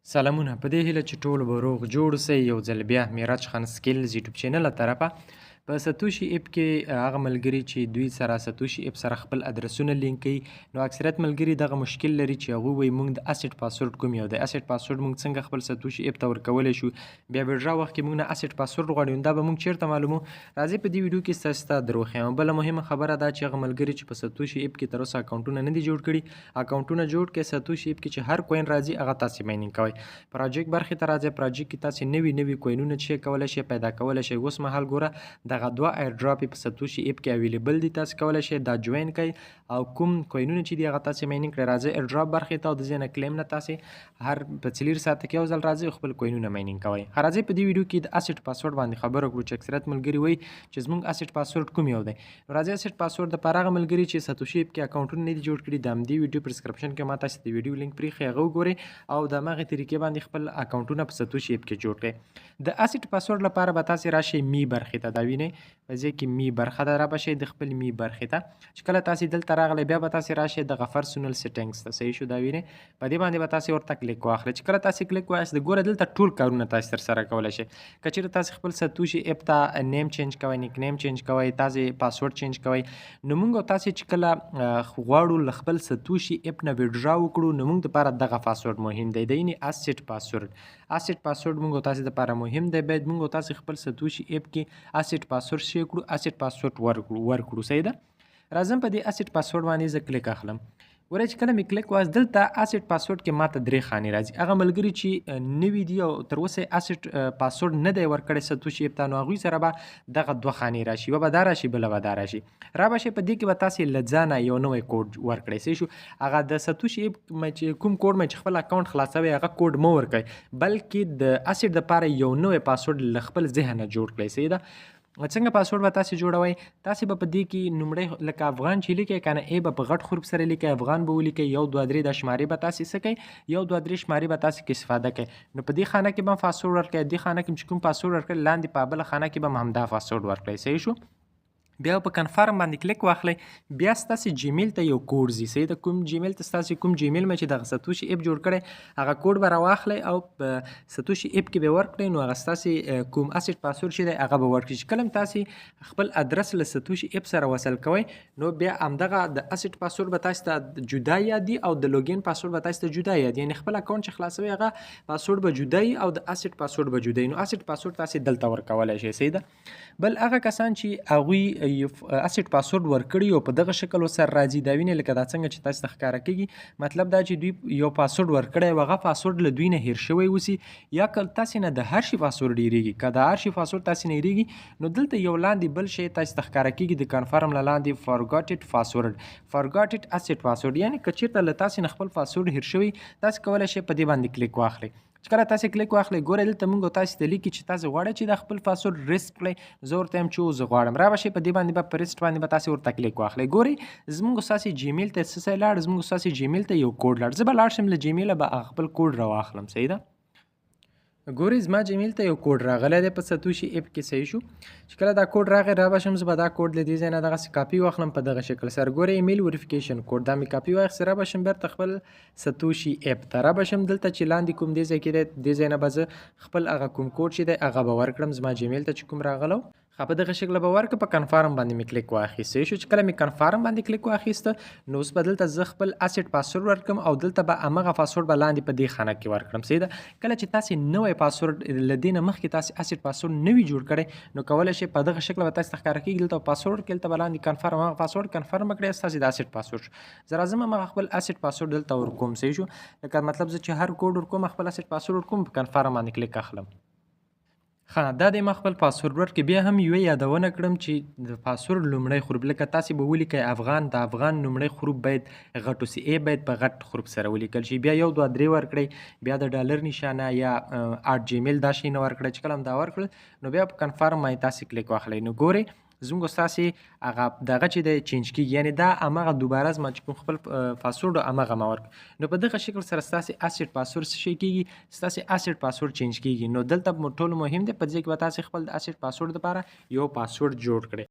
سلامونه په دې هیله چې ټول به روغ جوړ اوسئ. یو ځل بیا میراج خان سکیلز یوټیوب چینل له طرفه په ساتوشي اپ کې هغه ملګري چې دوی سره ساتوشي اپ سره خپل ادرسونه لینک کوي، نو اکثریت ملګري دغه مشکل لري چې هغوی وایي موږ د اسټ پاسورډ کوم یو د اسټ پاسورډ موږ څنګه خپل ساتوشي اپ ته ورکولی شو. بیا ویډرا وخت کې موږ نه اسټ پاسورډ غواړو، نو دا به موږ چیرته معلومو. راځئ په دې ویډیو کې ستاسو ته در وښیم. بله مهمه خبره دا چې هغه ملګري چې په ساتوشي اپ کې تر اوسه اکونټونه نه دي جوړ کړي، اکونټونه جوړ کړئ. ساتوشي اپ کې چې هر کوین راځي هغه تاسې ماینینګ کوئ. پروجیکټ برخې ته راځئ. پروجیکټ کې تاسې نوي کوینونه چې کولی شئ پیدا کولی شئ. اوس مهال ګوره دغه دوه ایر ډراپ په ساتوشي اپ کې اویلیبل دي، تاسو کولی شئ دا جوین کړئ او کوم کوینونه چې دي هغه تاسې ماینینګ کړئ. راځئ ایر ډراپ برخې ته او د ځای نه کلیم نه تاسې هر په 4 ساعته کې یو ځل راځئ خپل کوینونه ماینینګ کوئ. راځئ په دې ویډیو کې د اسټ پاسورډ باندې خبره وکړو چې اکثریت ملګري وایي چې زموږ اسټ پاسورډ کوم یو دی. راځئ اسټ پاسورډ دپاره هغه ملګري چې ساتوشي اپ کې اکونټونه نه دي جوړ کړي، د همدې ویډیو په ډسکرپشن کې ما تاسې د ویډیو لینک پرېښی، هغه وګورئ او د همغې طریقې باندې خپل اکونټونه په ساتوشي اپ کې جوړ کړئ. د اسټ پاسورډ لپاره به تاسې راشئ می برخې ته. دا وینئ په ځای کې می برخه ده، را به شئ د خپل می برخې ته. چې کله تاسې دلته راغلی بیا به تاسې راشئ دغه پرسونل سیټینګز ته. صحیح شو؟ دا وینئ په دې باندې به تاسې ورته کلیک واخلئ. چې کله تاسې کلیک واخیست ګوره دلته ټول کارونه تاسې ترسره کولی شئ. که چېرې تاسې خپل ساتوشي اپ ته نیم چینج کوئ، نیک نیم چینج کوئ، تاسې پاسورډ چینج کوئ، نو موږ او تاسې چې کله غواړو له خپل ساتوشي اپ نه ویډرا وکړو نو موږ دپاره دغه پاسورډ مهم دی، د یعنې اسټ پاسورډ. اسټ پاسورډ موږ او تاسې دپاره مهم دی. باید موږ او تاسې خپل ساتوشي اپ کې اسټ پاسورډ شی کړو، اسټ پاسورډ ورکړو. صحیح ده؟ راځم په دې اسټ پاسورډ باندې زه کلیک اخلم. ګورئ چې کله مې کلیک واخیست دلته اسټ پاسورډ کې ماته 3 خانې راځي. هغه ملګري چې نوي دي او تر اوسه اسټ پاسورډ نه دی ورکړی ساتوشي اپ ته، نو هغوی سره به دغه 2 خانې راشي، یوه به دا راشي بله به دا راشي. را به شئ په دې کې به تاسې له ځانه یو نوی کوډ ورکړئ. صحیح شو؟ هغه د ساتوشي اپ چې کوم کوډ مې چې خپل اکاونټ خلاصوئ هغه کوډ مه ورکوئ، بلکې د اسټ دپاره یو نوی پاسورډ له خپل ذهنه جوړ کړئ. صحیح ده؟ څنګه پاسورډ به تاسې جوړوئ؟ تاسې به په دې کې لومړی لکه افغان چې لیکئ که نه ای به په غټ حروف سره لیکئ، افغان به ولیکئ، 1 2 3 دا شمارې به تاسې څه کوئ، 1 2 3 شمارې به تاسې کې استفاده کوئ. نو په دې خانه کې به هم پاسورډ ورکړئ، دې خانه کې چې کوم پاسورډ ورکړئ لاندې په بله خانه کې به هم همدا پاسورډ ورکړئ. صحیح شو؟ بیا په کنفرم باندې کلیک واخلئ. بیا ستاسې جیمیل ته یو کوډ ځي. صحیح ده؟ کوم جیمیل ته ستاسې کوم جیمیل مې چې دغه ساتوشي اپ جوړ کړی هغه کوډ به راواخلئ او په ساتوشي اپ کې به ورکړئ، نو هغه ستاسې کوم اسټ پاسورډ چې دی هغه به ورکړي. چې کله هم تاسې خپل ادرس له ساتوشي اپ سره وصل کوئ نو بیا همدغه د اسټ پاسورډ به تاسې ته جدا یادي او د لوګین پاسورډ به تاسې ته جدا یادي، یعنې خپل اکاونټ چې خلاصوئ هغه پاسورډ به جدا او د اسټ پاسورډ به جدا. نو اسټ پاسورډ تاسې دلته ورکولی شئ. صحیح ده؟ بل هغه کسان چې هغوی اسټ پاسورډ ورکړي او په دغه شکل ورسره راځي، دا وینئ لکه دا څنګه چې تاسې ته ښکاره کېږي. مطلب دا چې دوی یو پاسورډ ورکړی او هغه پاسورډ له دوی نه هیر شوی اوسي، یا که تاسې نه د هر شي پاسورډ هیرېږي، که د هر شي پاسورډ تاسې نه هیرېږي نو دلته یو لاندې بل شی تاسې ته ښکاره کېږي د کنفرم له لاندې فارګاټډ پاسورډ، فارګاټډ اسټ پاسورډ، یعنې که چېرته له تاسې نه خپل پاسورډ هیر شوی تاسې کولی شئ په دې باندې کلیک واخلئ. چې کله تاسې کلیک واخلئ ګورئ دلته موږ او تاسې ته لیکي چې تاسې غواړئ چې دا خپل پاسورډ ریسټ کړئ. زه ورته یم چې زه غواړم. را به شئ په دې باندې به په ریسټ باندې به تاسې ورته کلیک واخلئ. ګورئ زموږ ستاسې جیمیل ته څه شی لاړ، زموږ ستاسې جیمیل ته یو کوډ لاړ. زه به لاړ شم له جیمیله به خپل کوډ راواخلم. صحیح ده؟ ګورئ زما جیمیل ته یو کوډ راغلی دی په ساتوشي اپ کې. صحیح شو؟ چې کله دا کوډ راغی را به شم زه به دا کوډ له دې ځای نه دغسې کاپي واخلم په دغه شکل سره. ګورئ ایمیل وریفیکیشن کوډ دا مې کاپي واخیست، را به شم بیرته خپل ساتوشي اپ ته. را به شم دلته چې لاندې کوم دې ځای کې دی دې ځای نه به زه خپل هغه کوم کوډ چې دی هغه به ورکړم زما جیمیل ته چې کوم راغلی په دغه شکل به ورکړه. په کنفرم باندې مې کلیک واخیست. صحیح شو؟ چې کله مې کنفرم باندې کلیک واخیسته نو اوس به دلته زه خپل اسټ پاسورډ ورکړم او دلته به همغه پاسورډ به لاندې په دې خانه کې ورکړم. صحیح ده؟ کله چې تاسې نوی پاسورډ له دې نه مخکې تاسې اسټ پاسورډ نه وي جوړ کړی نو کولی شئ په دغه شکل به تاسې ته ښکاره کېږي دلته پاسورډ کې دلته به لاندې کنفرم هغه پاسورډ کنفرم کړئ ستاسې د اسټ پاسورډ. زه راځم همغه خپل اسټ پاسورډ دلته ورکوم. صحیح شو؟ لکه مطلب زه چې هر کوډ ورکوم خپل اسټ پاسورډ ورکوم په کنفرم باندې کلیک اخلم. دا دی ما خپل پاسورډ ورکړ. بیا هم یوه یادونه کړم چې د پاسورډ لومړی حروف لکه تاسې به ولیکئ افغان، د افغان لومړی حروف باید غټ اوسي، ای باید په غټ حروف سره ولیکل شي. بیا 1 2 3 ورکړئ، بیا د ډالر نشانه یا @gmail دا شی نه ورکړئ. چې کله هم دا ورکړل نو بیا په کنفرم باندې تاسې کلیک واخلئ. نو ګورئ زموږ ستاسې هغه دغه چې دی چینج کېږي، یعنې دا همغه دوباره زما چې کوم خپل پاسورډ همغه ما ورکړ. نو په دغه شکل سره ستاسې اسټ پاسورډ څه شی کېږي، ستاسې اسټ پاسورډ چینج کېږي. نو دلته ټولو مهم دی په دې کې به تاسې خپل د اسټ پاسورډ دپاره یو پاسورډ جوړ کړئ.